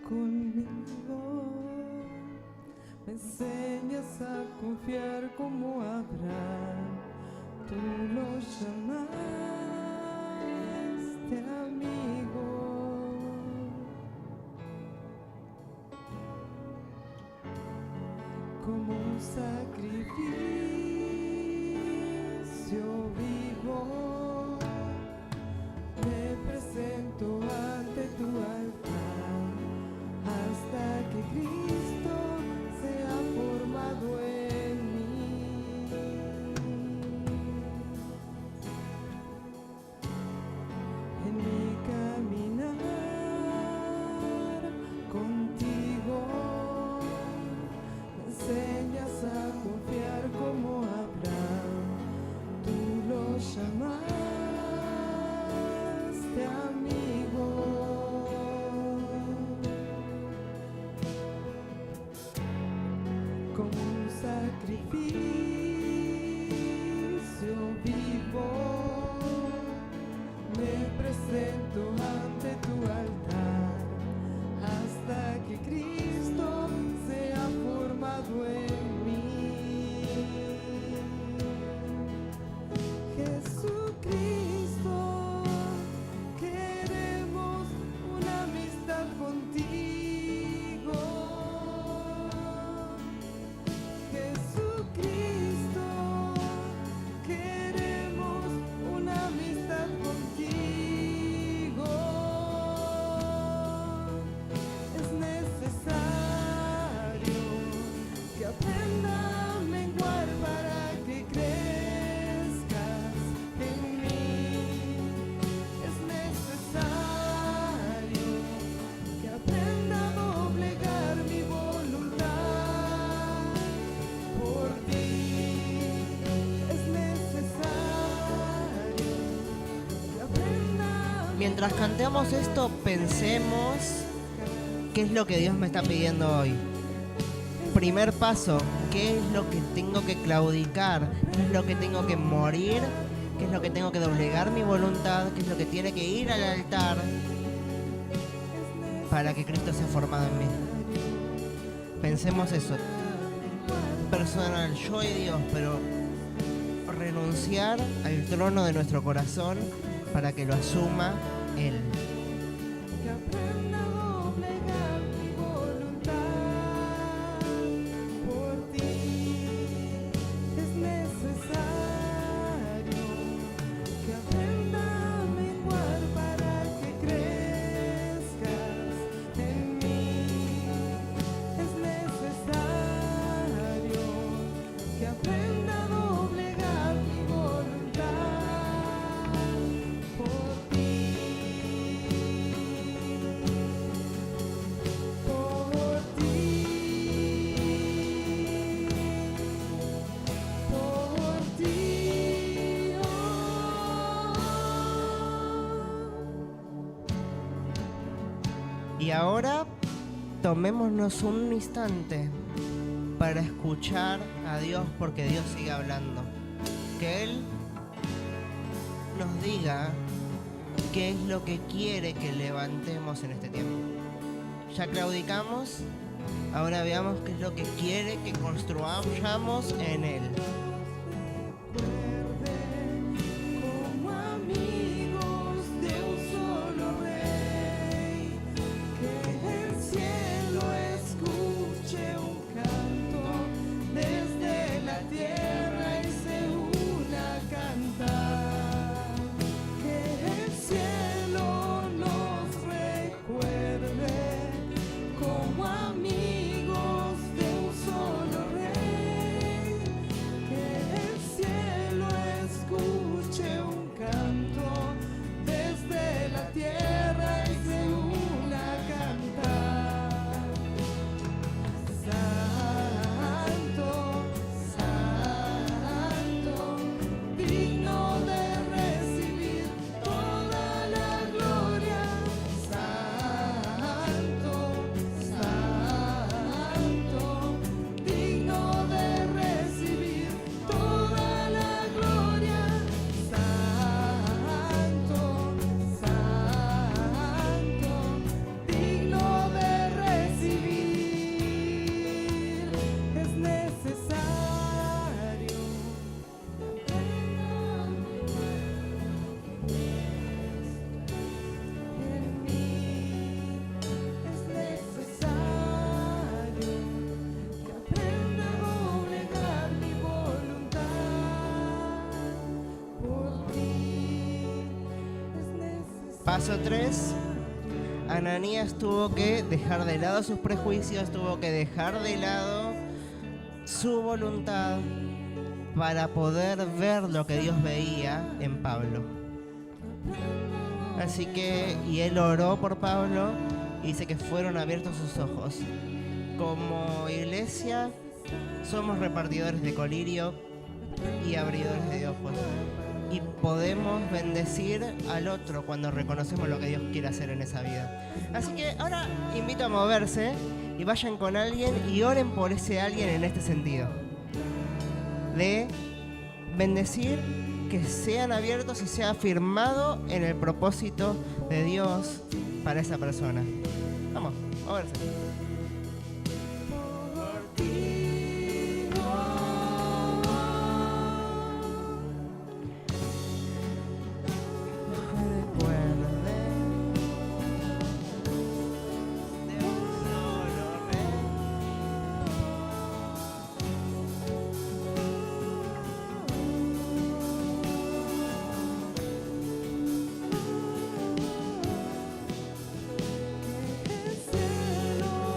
Conmigo me enseñas a confiar como Abraham. Tú lo llamaste amigo. Como un sacrificio vivo, me presento ante tu altar, hasta que Cristo sea formado en mí. En mi caminar contigo, me enseñas a confiar como Abraham. Tú lo llamaste amigo. Como un sacrificio vivo, me presento ante tu altar, hasta que Cristo sea formado en mí. Jesucristo, queremos una amistad contigo. Jesucristo, queremos una amistad contigo. Es necesario que aprenda a menguar para que crezcas en mí. Es necesario que aprenda a doblegar mi voluntad por ti. Es necesario que aprenda a Mientras cantemos esto, pensemos qué es lo que Dios me está pidiendo hoy. Primer paso, ¿qué es lo que tengo que claudicar? ¿Qué es lo que tengo que morir? ¿Qué es lo que tengo que doblegar mi voluntad? ¿Qué es lo que tiene que ir al altar? para que Cristo sea formado en mí. Pensemos eso, personal, yo y Dios, pero renunciar al trono de nuestro corazón para que lo asuma Él. Que aprenda a doblegar mi voluntad por ti. Es necesario que aprenda a menguar para que crezcas en mí. Es necesario que aprenda a doblegar mi voluntad por ti. Por ti, por ti, oh. Y ahora tomémonos un instante para escuchar a Dios, porque Dios sigue hablando. Que Él nos diga qué es lo que quiere que levantemos en este tiempo. Ya claudicamos, ahora veamos qué es lo que quiere que construyamos en Él. Como amigos de un solo rey, que el cielo escuche un canto desde la tierra y se una a cantar. Que el cielo nos recuerde como amigos de un solo rey. Que el cielo escuche un canto desde la tierra y se una a cantar. Santo, santo, digno de recibir toda la gloria. Santo, santo, digno de recibir toda la gloria. Santo, santo, digno de recibir. Es necesario en mí. Es necesario que aprenda a doblegar mi voluntad por ti. Es necesario. Paso 3. Ananías tuvo que dejar de lado sus prejuicios, tuvo que dejar de lado su voluntad para poder ver lo que Dios veía en Pablo. Así que, y él oró por Pablo y dice que fueron abiertos sus ojos. Como iglesia, somos repartidores de colirio y abridores de ojos. Y podemos bendecir al otro cuando reconocemos lo que Dios quiere hacer en esa vida. Así que ahora invito a moverse y vayan con alguien y oren por ese alguien en este sentido. De bendecir, que sean abiertos y sea firmado en el propósito de Dios para esa persona. Vamos, moverse. Por ti, Recuerde de un solo rey. el cielo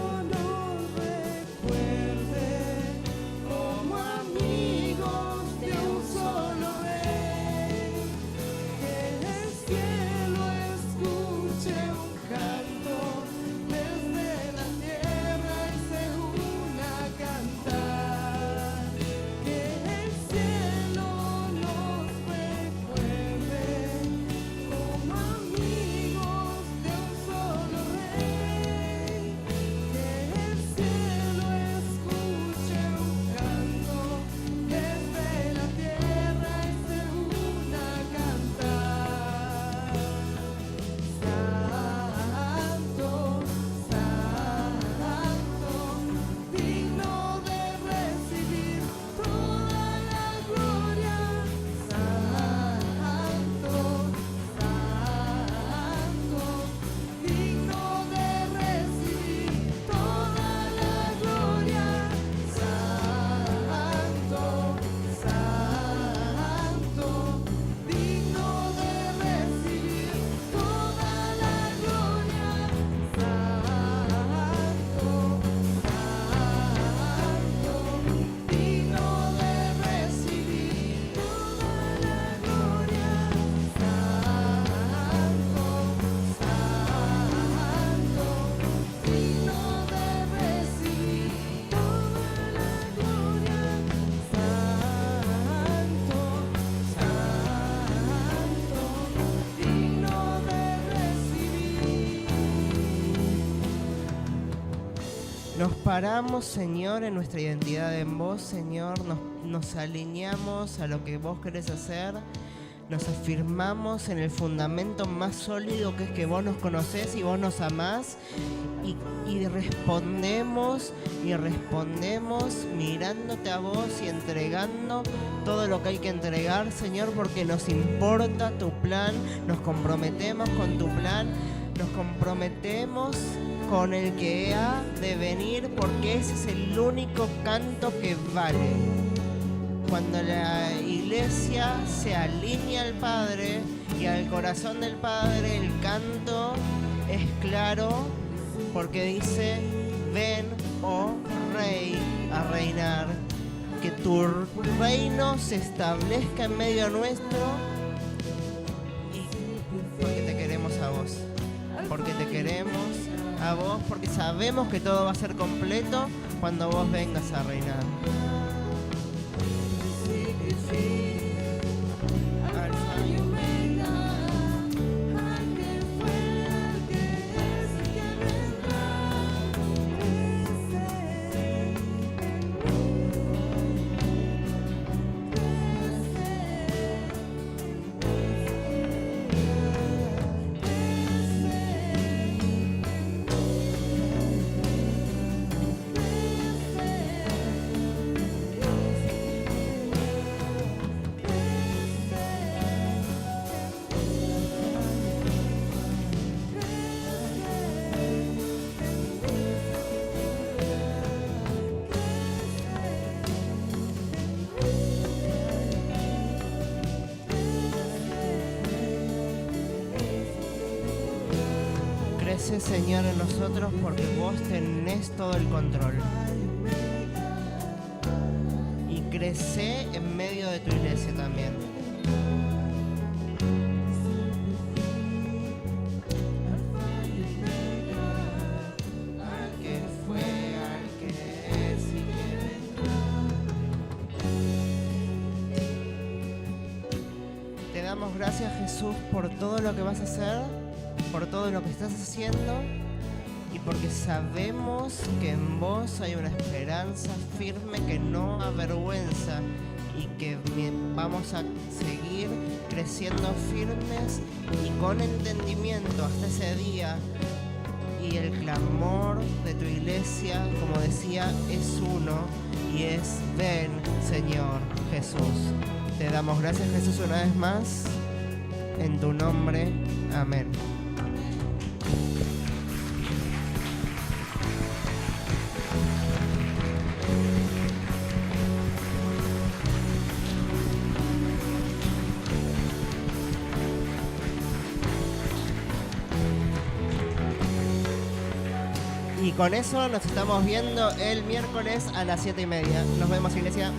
Nos paramos, Señor, en nuestra identidad en vos, Señor. Nos alineamos a lo que vos querés hacer. Nos afirmamos en el fundamento más sólido, que es que vos nos conocés y vos nos amás. Y respondemos mirándote a vos y entregando todo lo que hay que entregar, Señor, porque nos importa tu plan. Nos comprometemos con tu plan. Nos comprometemos con el que ha de venir, porque ese es el único canto que vale. Cuando la iglesia se alinea al Padre y al corazón del Padre, el canto es claro, porque dice: ven, oh Rey, a reinar. Que tu reino se establezca en medio nuestro, y porque te queremos a vos. Porque te queremos a vos, porque sabemos que todo va a ser completo cuando vos vengas a reinar. Alfa y Omega, aquel fue, aquel es y que vendrá. Crece, Señor, en nosotros, porque vos tenés todo el control. Y crece en medio de tu iglesia también. Al que fue, al que es y que vendrá. Te damos gracias, Jesús, por todo lo que vas a hacer, por todo lo que estás haciendo, y porque sabemos que en vos hay una esperanza firme que no avergüenza, y que vamos a seguir creciendo firmes y con entendimiento hasta ese día. Y el clamor de tu iglesia, como decía, es uno, y es: ven, Señor Jesús. Te damos gracias, Jesús, una vez más, en tu nombre. Amén. Y con eso nos estamos viendo el miércoles a las 7:30. Nos vemos, iglesia.